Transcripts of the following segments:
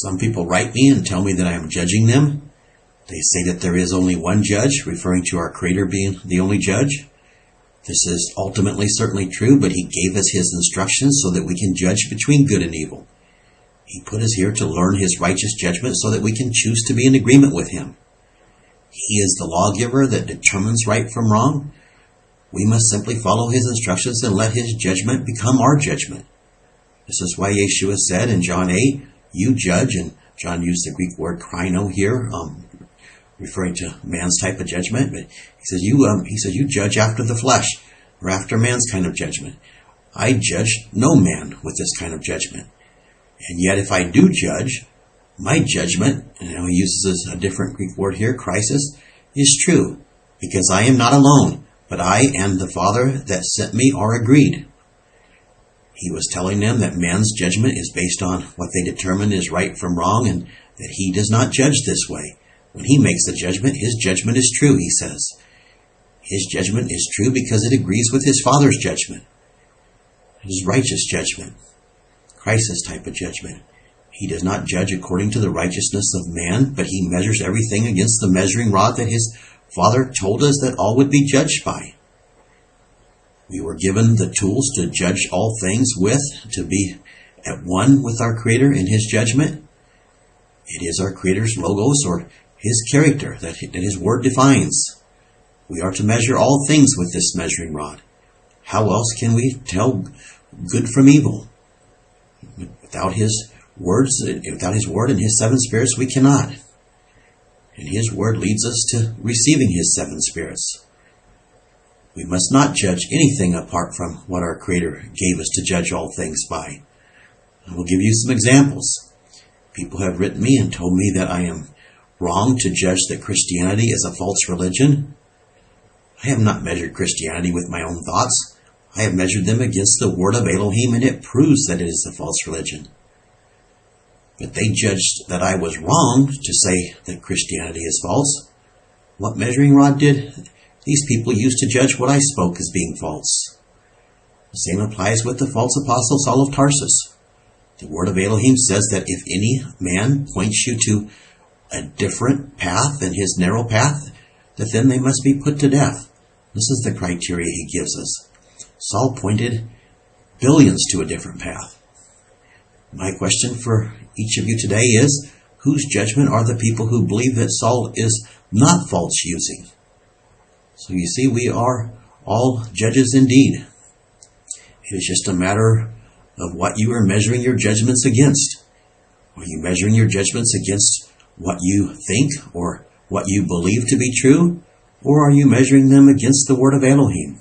Some people write me and tell me that I am judging them. They say that there is only one judge, referring to our Creator being the only judge. This is ultimately certainly true, but He gave us His instructions so that we can judge between good and evil. He put us here to learn His righteous judgment so that we can choose to be in agreement with Him. He is the lawgiver that determines right from wrong. We must simply follow His instructions and let His judgment become our judgment. This is why Yeshua said in John 8, you judge, and John used the Greek word krino here, referring to man's type of judgment. But he says, you judge after the flesh, or after man's kind of judgment. I judge no man with this kind of judgment. And yet if I do judge, my judgment, and he uses a different Greek word here, crisis, is true, because I am not alone, but I and the Father that sent me are agreed. He was telling them that man's judgment is based on what they determine is right from wrong, and that He does not judge this way. When He makes the judgment, His judgment is true, He says. His judgment is true because it agrees with His Father's judgment. His righteous judgment. Crisis type of judgment. He does not judge according to the righteousness of man, but He measures everything against the measuring rod that His Father told us that all would be judged by. We were given the tools to judge all things with, to be at one with our Creator in His judgment. It is our Creator's logos, or His character, that His Word defines. We are to measure all things with this measuring rod. How else can we tell good from evil? Without His words, without His Word and His seven spirits, we cannot. And His Word leads us to receiving His seven spirits. We must not judge anything apart from what our Creator gave us to judge all things by. I will give you some examples. People have written me and told me that I am wrong to judge that Christianity is a false religion. I have not measured Christianity with my own thoughts. I have measured them against the word of Elohim, and it proves that it is a false religion. But they judged that I was wrong to say that Christianity is false. What measuring rod did these people use to judge what I spoke as being false? The same applies with the false apostle Saul of Tarsus. The word of Elohim says that if any man points you to a different path than his narrow path, that then they must be put to death. This is the criteria he gives us. Saul pointed billions to a different path. My question for each of you today is, whose judgment are the people who believe that Saul is not false using? So you see, we are all judges indeed. It is just a matter of what you are measuring your judgments against. Are you measuring your judgments against what you think or what you believe to be true? Or are you measuring them against the word of Elohim?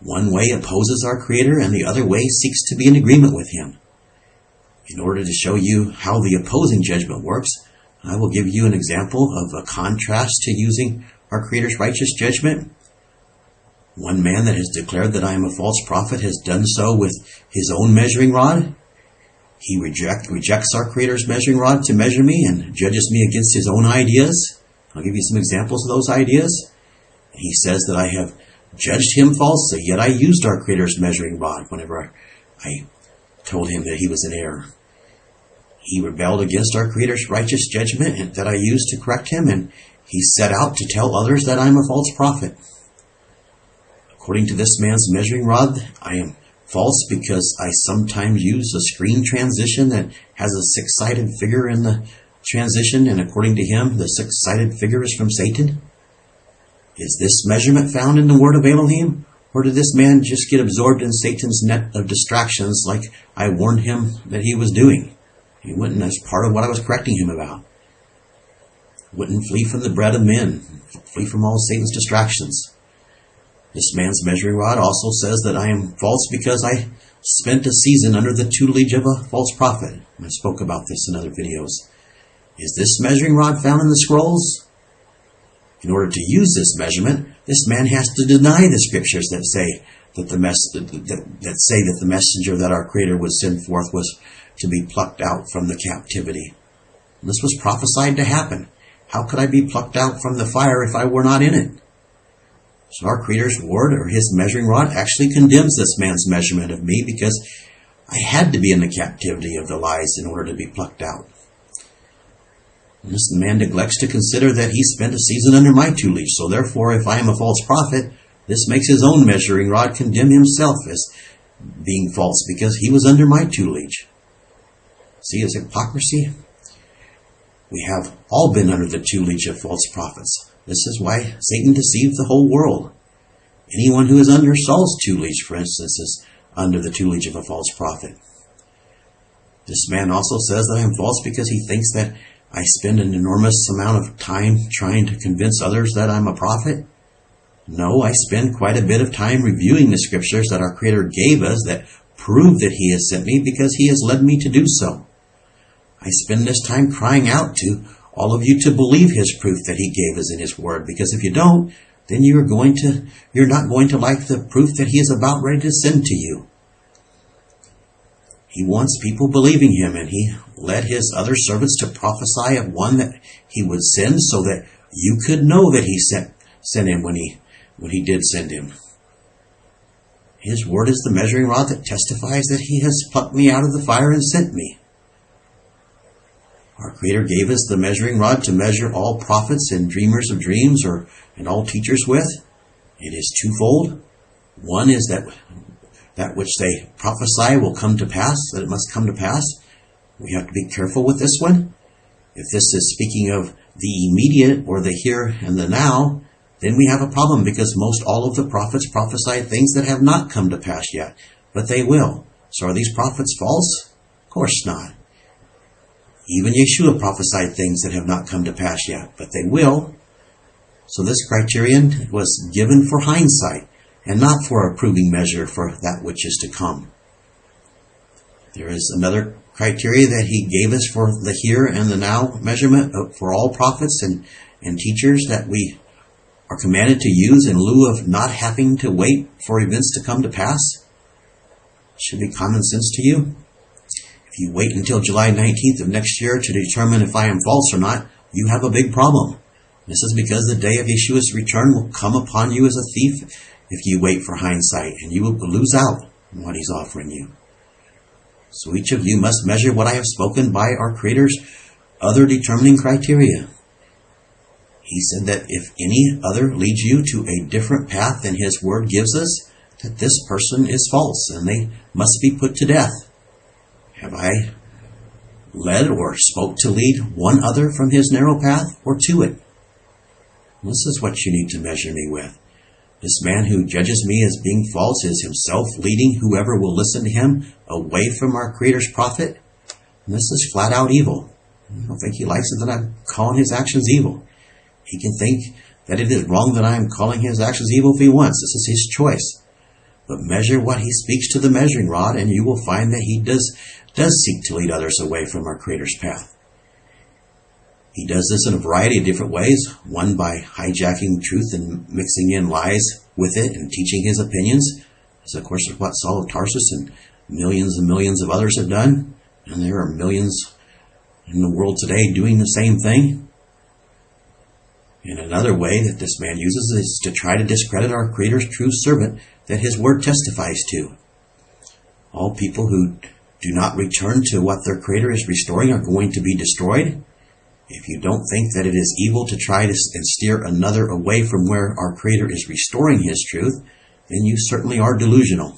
One way opposes our Creator, and the other way seeks to be in agreement with Him. In order to show you how the opposing judgment works, I will give you an example of a contrast to using our Creator's righteous judgment. One man that has declared that I am a false prophet has done so with his own measuring rod. He rejects our Creator's measuring rod to measure me and judges me against his own ideas. I'll give you some examples of those ideas. He says that I have judged him falsely, yet I used our Creator's measuring rod whenever I told him that he was in error. He rebelled against our Creator's righteous judgment that I used to correct him, and he set out to tell others that I am a false prophet. According to this man's measuring rod, I am false because I sometimes use a screen transition that has a six-sided figure in the transition, and according to him, the six-sided figure is from Satan. Is this measurement found in the word of Elohim? Or did this man just get absorbed in Satan's net of distractions like I warned him that he was doing? He wouldn't, as part of what I was correcting him about. Wouldn't flee from the bread of men, flee from all Satan's distractions. This man's measuring rod also says that I am false because I spent a season under the tutelage of a false prophet. I spoke about this in other videos. Is this measuring rod found in the scrolls? In order to use this measurement, this man has to deny the scriptures that say that the messenger that our Creator would send forth was to be plucked out from the captivity. And this was prophesied to happen. How could I be plucked out from the fire if I were not in it? So our Creator's word, or His measuring rod, actually condemns this man's measurement of me because I had to be in the captivity of the lies in order to be plucked out. And this man neglects to consider that he spent a season under my tutelage. So therefore, if I am a false prophet, this makes his own measuring rod condemn himself as being false because he was under my tutelage. See his hypocrisy? We have all been under the tutelage of false prophets. This is why Satan deceived the whole world. Anyone who is under Saul's tutelage, for instance, is under the tutelage of a false prophet. This man also says that I am false because he thinks that I spend an enormous amount of time trying to convince others that I'm a prophet. No, I spend quite a bit of time reviewing the scriptures that our Creator gave us that prove that He has sent me because He has led me to do so. I spend this time crying out to all of you to believe His proof that He gave us in His Word, because if you don't, then you're not going to like the proof that He is about ready to send to you. He wants people believing Him, and He led His other servants to prophesy of one that He would send so that you could know that He sent Him when He did send Him. His word is the measuring rod that testifies that He has plucked me out of the fire and sent me. Our Creator gave us the measuring rod to measure all prophets and dreamers of dreams and all teachers with. It is twofold. One is that which they prophesy will come to pass, that it must come to pass. We have to be careful with this one. If this is speaking of the immediate or the here and the now, then we have a problem because most all of the prophets prophesy things that have not come to pass yet, but they will. So are these prophets false? Of course not. Even Yeshua prophesied things that have not come to pass yet, but they will. So this criterion was given for hindsight and not for a proving measure for that which is to come. There is another criteria that He gave us for the here and the now measurement for all prophets and teachers that we are commanded to use in lieu of not having to wait for events to come to pass. It should be common sense to you. If you wait until July 19th of next year to determine if I am false or not, you have a big problem. This is because the day of Yeshua's return will come upon you as a thief if you wait for hindsight, and you will lose out on what He's offering you. So each of you must measure what I have spoken by our Creator's other determining criteria. He said that if any other leads you to a different path than His Word gives us, that this person is false, and they must be put to death. Have I led or spoke to lead one other from His narrow path or to it? This is what you need to measure me with. This man who judges me as being false is himself leading whoever will listen to him away from our Creator's prophet. And this is flat out evil. I don't think He likes it that I'm calling His actions evil. He can think that it is wrong that I am calling His actions evil if he wants. This is his choice. But measure what he speaks to the measuring rod, and you will find that he does seek to lead others away from our Creator's path. He does this in a variety of different ways. One, by hijacking truth and mixing in lies with it and teaching his opinions. This, of course, is what Saul of Tarsus and millions of others have done. And there are millions in the world today doing the same thing. And another way that this man uses is to try to discredit our Creator's true servant that His Word testifies to. All people who do not return to what their Creator is restoring are going to be destroyed. If you don't think that it is evil to try to steer another away from where our Creator is restoring His truth, then you certainly are delusional.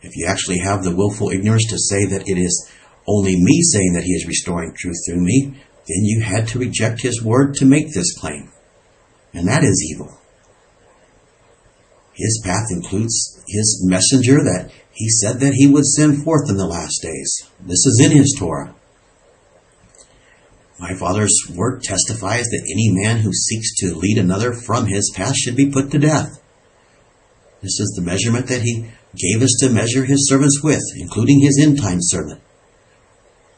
If you actually have the willful ignorance to say that it is only me saying that He is restoring truth through me, then you had to reject His Word to make this claim. And that is evil. His path includes His messenger that He said that He would send forth in the last days. This is in His Torah. My Father's Word testifies that any man who seeks to lead another from His path should be put to death. This is the measurement that He gave us to measure His servants with, including His end-time servant.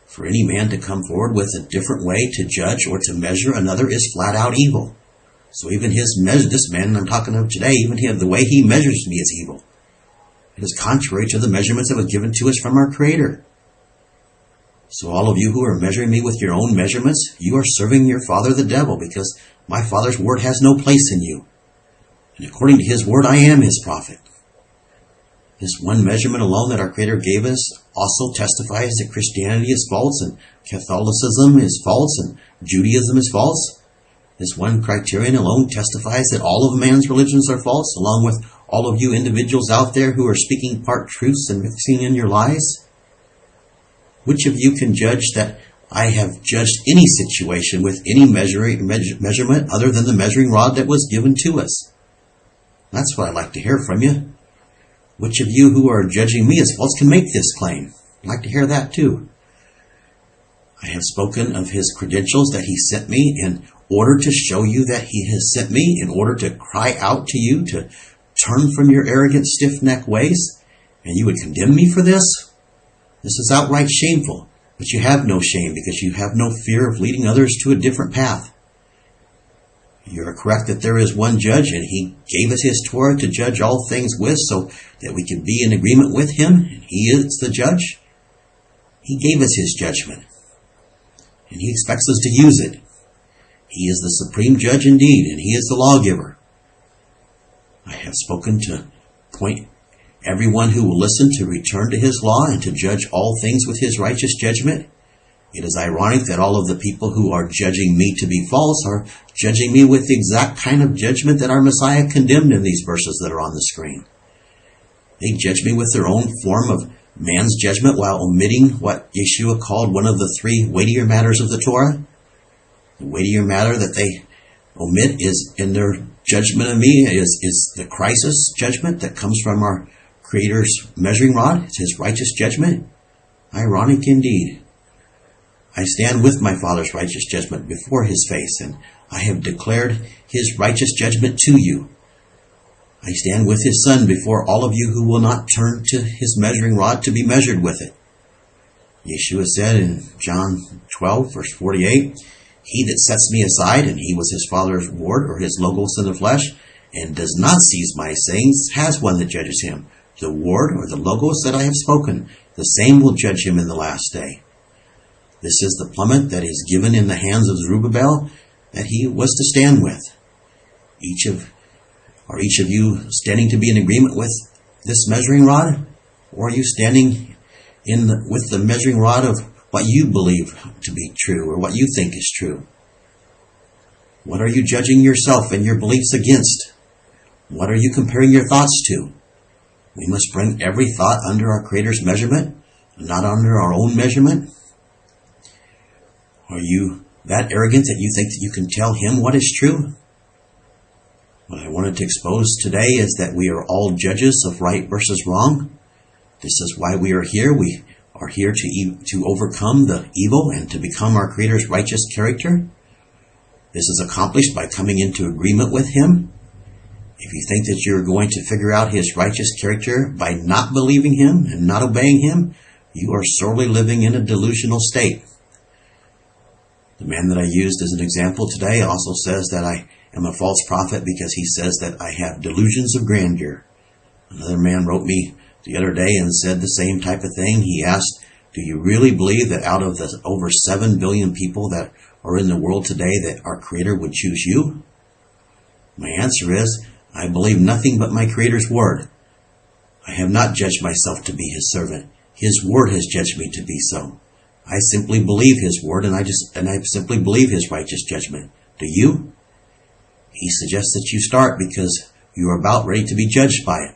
For any man to come forward with a different way to judge or to measure another is flat out evil. So even this man I'm talking of today, even the way he measures me is evil. It is contrary to the measurements that were given to us from our Creator. So all of you who are measuring me with your own measurements, you are serving your father the devil, because my Father's Word has no place in you. And according to His Word, I am His prophet. This one measurement alone that our Creator gave us also testifies that Christianity is false and Catholicism is false and Judaism is false. This one criterion alone testifies that all of man's religions are false, along with all of you individuals out there who are speaking part truths and mixing in your lies. Which of you can judge that I have judged any situation with any measurement other than the measuring rod that was given to us? That's what I'd like to hear from you. Which of you who are judging me as false can make this claim? I'd like to hear that too. I have spoken of his credentials that he sent me in order to show you that he has sent me, in order to cry out to you to turn from your arrogant, stiff-necked ways, and you would condemn me for this? This is outright shameful, but you have no shame because you have no fear of leading others to a different path. You are correct that there is one judge, and he gave us his Torah to judge all things with so that we can be in agreement with him, and he is the judge. He gave us his judgment, and he expects us to use it. He is the supreme judge indeed, and he is the lawgiver. I have spoken to point everyone who will listen to return to his law and to judge all things with his righteous judgment. It is ironic that all of the people who are judging me to be false are judging me with the exact kind of judgment that our Messiah condemned in these verses that are on the screen. They judge me with their own form of man's judgment while omitting what Yeshua called one of the three weightier matters of the Torah. The weightier matter that they omit is in their judgment of me is the crisis judgment that comes from our Creator's measuring rod. It's his righteous judgment. Ironic indeed. I stand with my Father's righteous judgment before his face, and I have declared his righteous judgment to you. I stand with his Son before all of you who will not turn to his measuring rod to be measured with it. Yeshua said in John 12, verse 48, he that sets me aside, and he was his Father's word, or his logos in the flesh, and does not seize my sayings, has one that judges him. The word, or the logos that I have spoken, the same will judge him in the last day. This is the plummet that is given in the hands of Zerubbabel that he was to stand with. Each of you standing to be in agreement with this measuring rod? Or are you standing with the measuring rod of what you believe to be true or what you think is true? What are you judging yourself and your beliefs against? What are you comparing your thoughts to? We must bring every thought under our Creator's measurement, not under our own measurement. Are you that arrogant that you think that you can tell him what is true? What I wanted to expose today is that we are all judges of right versus wrong. This is why we are here. We are here to overcome the evil and to become our Creator's righteous character. This is accomplished by coming into agreement with him. If you think that you're going to figure out his righteous character by not believing him and not obeying him, you are sorely living in a delusional state. The man that I used as an example today also says that I am a false prophet because he says that I have delusions of grandeur. Another man wrote me the other day and said the same type of thing. He asked, do you really believe that out of the over 7 billion people that are in the world today that our Creator would choose you? My answer is, I believe nothing but my Creator's word. I have not judged myself to be his servant. His word has judged me to be so. I simply believe his word, and I simply believe his righteous judgment. Do you? He suggests that you start because you are about ready to be judged by it.